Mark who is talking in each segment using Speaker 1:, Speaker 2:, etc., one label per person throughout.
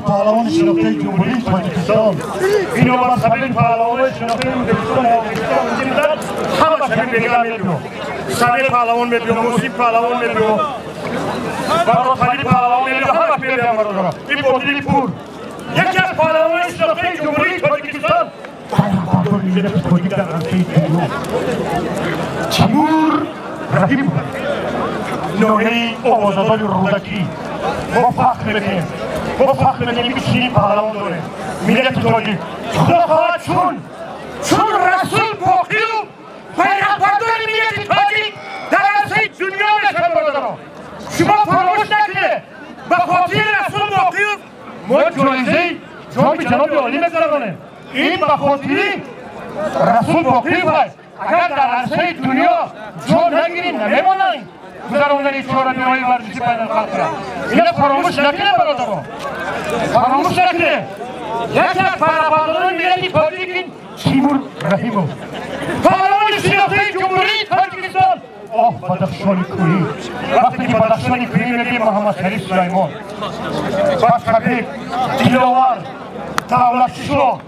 Speaker 1: پهلوان شناخته جمهوری تاجیکستان اینو با سبیل پهلوان شناخته ازبکستان همه شبیه بگیرم میلیو سبیل پهلوان میلیو موسیب پهلوان میلیو براتالی پهلوان میلیو همه پیده هم برادارم این بودی پور یکی از پهلوان شناخته جمهوری تاجیکستان تیمور رحیم نوعی آوازدار رودکی ما فخر میکنیم با فخر میکنیم که شیرین پهلوان داره ملت تاجیک خدا خواهد چون رسول باقی و پیغمبردار ملت تاجیک در عرصه دنیا بشه برادران شما فراموش نکنید به خاطر رسول باقی و ما جایزه جام جناب عالی میگذرانیم این به خاطر رسول باقی است اگر در عرصه دنیا جا نگیریم نمیمانیم گذراندن چهار بیماری ورزشی بین الخلق را اینا فراموش نکنه برادران فراموش نکنه یکی از پیروان ملت تاجیک تیمور رحیموف پهلوان شناخته جمهوری تاجیکستان بدخشان کوهی وقتی که بدخشان کوهی میگیم محمد شریف سلیمان بشکبیک دلاور دولتشاه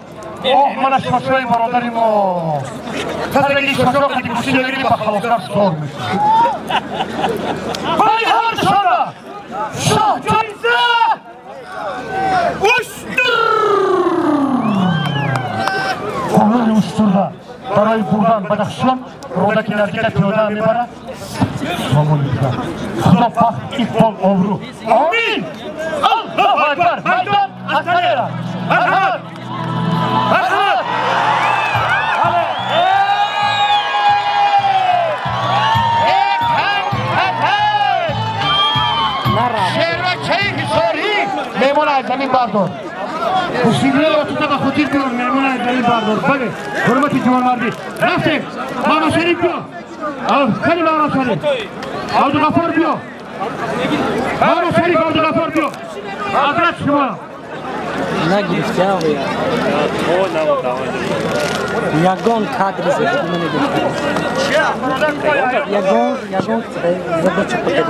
Speaker 1: من شاشای برادری ما تدرگی شاشا که گوشی نگیری به خلافتر سار میشه ولی هر شده شاه جایزه اشتر آنان اشتر برای بردن بدخشان رودکی نزدیک پیاده میبره سامان میکنه خدا فخر اقبال آبرو آمین الله اکبر میدان اتنیره مرحب مرحب شهرچه حساری میمون از زمین بردار حسینی رو تو تا خودیر کنم میمون از زمین بردار بگه حرمتی جوان مردی رفتیم ماما شریف بیا خیلی ماما شریف عبدالغفار بیا ماما شریف عبدالغفار بیا حضرت شما
Speaker 2: نگرفته آقای یگان کادر زده من نگرفته یگان زده چه پتر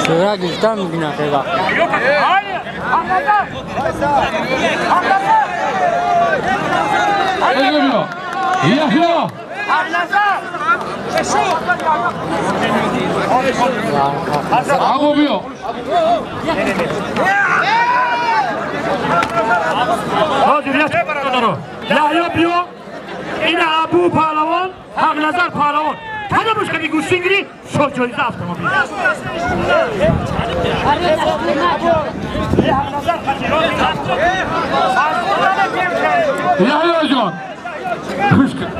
Speaker 2: شورا گفتم میبینم خیلی وقت
Speaker 1: یحیی ابو بیا یحیی بیا این ابو پهلوان حق نظر پهلوان تا مشکلی گوشتینگیری شو جایزه автомобиль یحیی جان خوش کن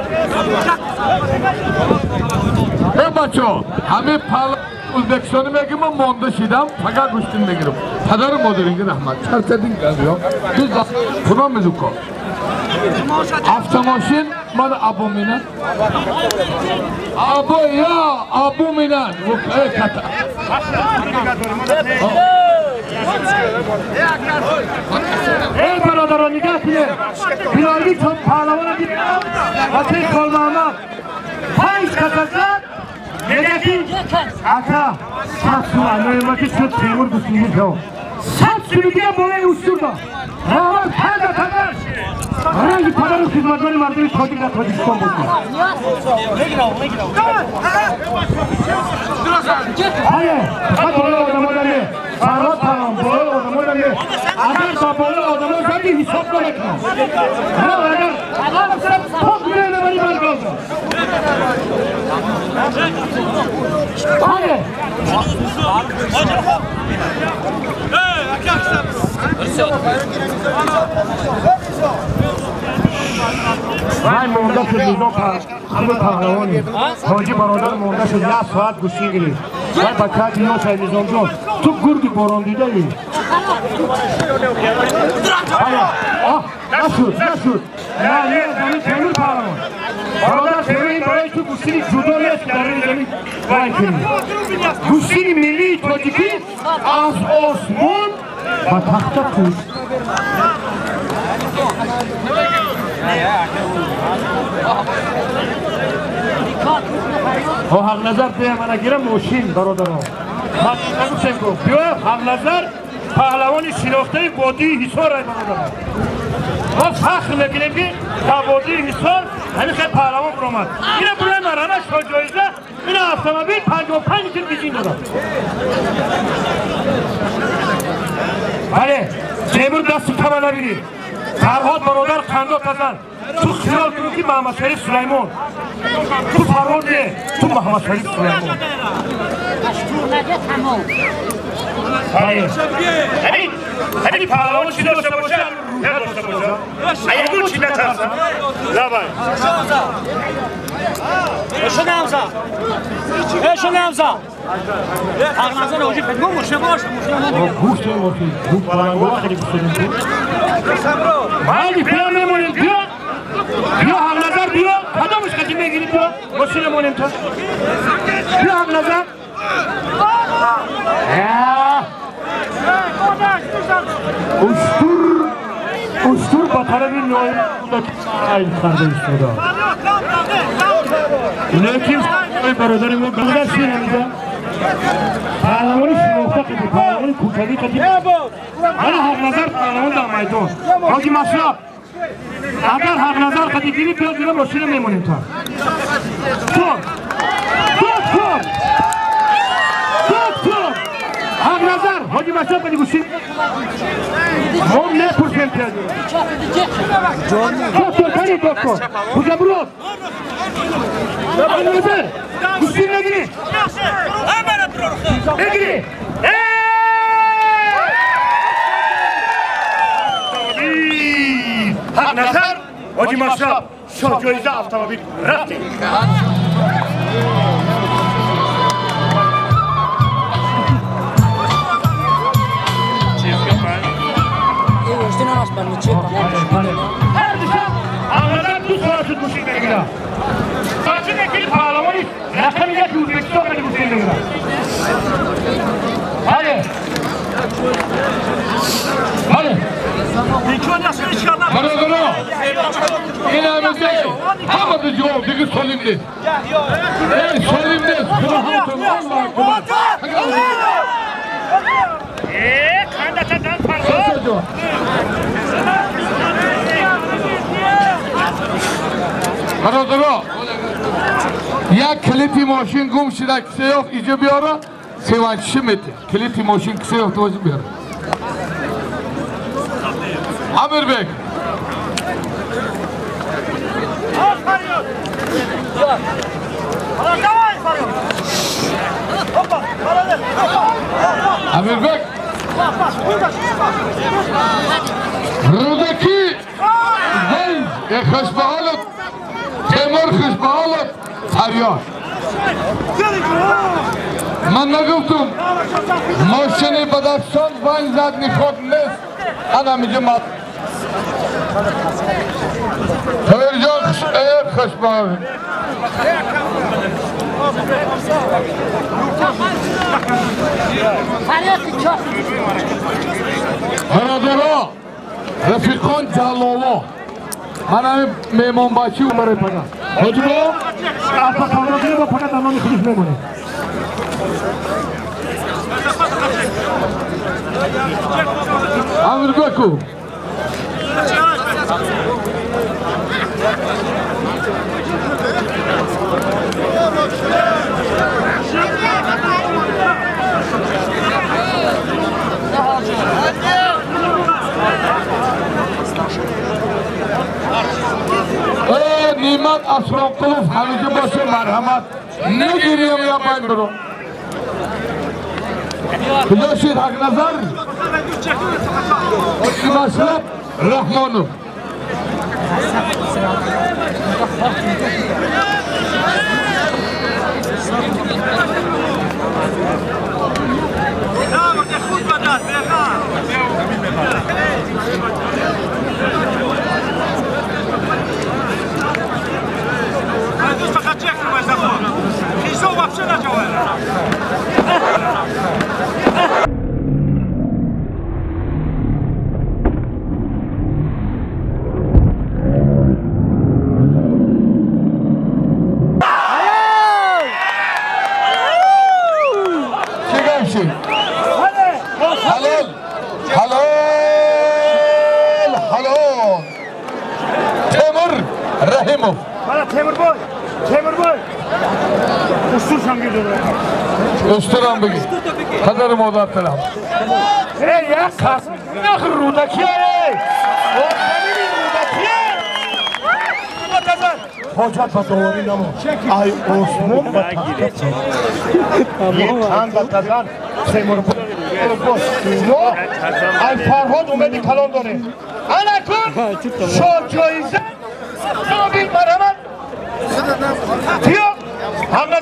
Speaker 1: ای بچه همه پهلوان ازبکستانی میگم من مانده شدم فقط گوشتین بگیرم پدر مادرینگی رحمت چرتدین کردیم تو خدا میزوکا автомашин من ابو مینن ابو یا ابو مینن ای کتا ای برادران نگاه کنید بلالی چون پهلوان دید وقتی کل محمد 5 کتا زد نگاه کنید اکا 100 سوال نایمتی شد تیمور گوشنگی شد 100 سولیگی هم بالای اشتور داد محمد پنده پدرش رنگ پدر و خدمتگار مردم تاجیک در تاجیکستان بود فقط بالای آدم ها داره فرات پرام بالای آدم ها داره اگر با بالای آدم ها زدی حساب نکنم اگر صرف پاک میره نبری برگازم من مونده شد نظام همه پهلوانی حاجی برادر مونده شد 1 ساعت گوشتی گیرید من بچه دینا شاید نظام جان تو گرگ باران دیده ای نشد نه زمین تیمور پهلوان برادر تهران برای تو گوشتی جدا نیست که در این زمین وای کنید. گوشتی ملی تاجیکی از آسمان و تخت پوست. حق نظر به من اگرم نوشین برادران. نگوشن گفت بیا حق نظر پهلوان شناخته وادی حصار ای برادران. ما فخر میکنیم که در وادی حصار همین خیلی پهلوان برآمد. اینه برای مرانه شاه جایزه این اتومبیل 55 لیتر بنزین دادن. بله جیبور دست کم نبینید. فرهاد برادر خنده بزن. تو خیال کنید که محمد شریف سلیمان تو فرهاد نه تو محمد شریف سلیمان. همین پهلوان چی داشته باشه نداشته باشه اگه چی نترسه لبای
Speaker 3: شده همزا شده همزا حق نظر اوجی پدگو مشنه باشه
Speaker 1: گوشت موفی گوشت بلنگو خیلی بسیدیم مالی بیا میمونیم بیا حق نظر بیا کدامش کسی میگیری بیا ماشین مونیم تا بیا حق نظر اشتور با طرف نوعی این خرده ایستاده لیکن برادر ما برادر چی نمیده پهلوانی شناخته قدی پهلوانی کوتالی قدی من حق نظر پهلوان در میدان حاجی مشرف اگر حق نظر قدی گیری بیا دیگه ماشین میمونیم تا حق نظر حاجی مشرف قدی گوشید هم نه پرسنت کردیم دکتر کنید دکتر کجا برود حق نظر گوشید نگیری نگیری حق نظر حاجی مشرف شاه جایزه اتومبیل رفتیم Ağladan bu sonrası kuşun ilgili. Saçın ekili pahalamanı rakamayacak Uzbekistan beni kuşun ilgili. Hadi. Hadi. Baradana. İnanımızda hamıdı cevap diki solimdi. Solimdi. Kılahatın Allah'a kulak. Kandatadan farklı. برادرها یک کلیتی ماشین گم شده کسی یافت اینجا بیاره 36 متر کلیتی ماشین کسی یافت توجه بیاره امیر بگ امیر بگ رودکی زنج خوش به حالت تیمور خوش به حالت فریاد من نگفتم ماشین بدخشان ونج زد نخواد نیست انا میگه ما تایر جان خوش به حالت برادرها رفیقان جلالا من همین میمان بچی اومره پناه حاجی با اصلا کامرازی با فقط امامی خودش میمونه امیر بکو نیمت اسرام قلوف همیشه باشه مرحمت نگیریم یا باید برو کجا شید حق نظر حاجی مشرف رحمانو
Speaker 4: دوست فقط چک رو بزن خود خیزو وفشه نجوه
Speaker 1: رحیموف
Speaker 5: تیمور بای استور شنگی داره
Speaker 1: استورم بگی قدر مادر تلم
Speaker 5: ای یک کس نخ رودکیه حاجت و داوری نمو ای عثمان و تحقیق یه چند بطزن تیمور بای ای فرهاد اومدی کلام داره انا کن شاد جایزه نابی مرمت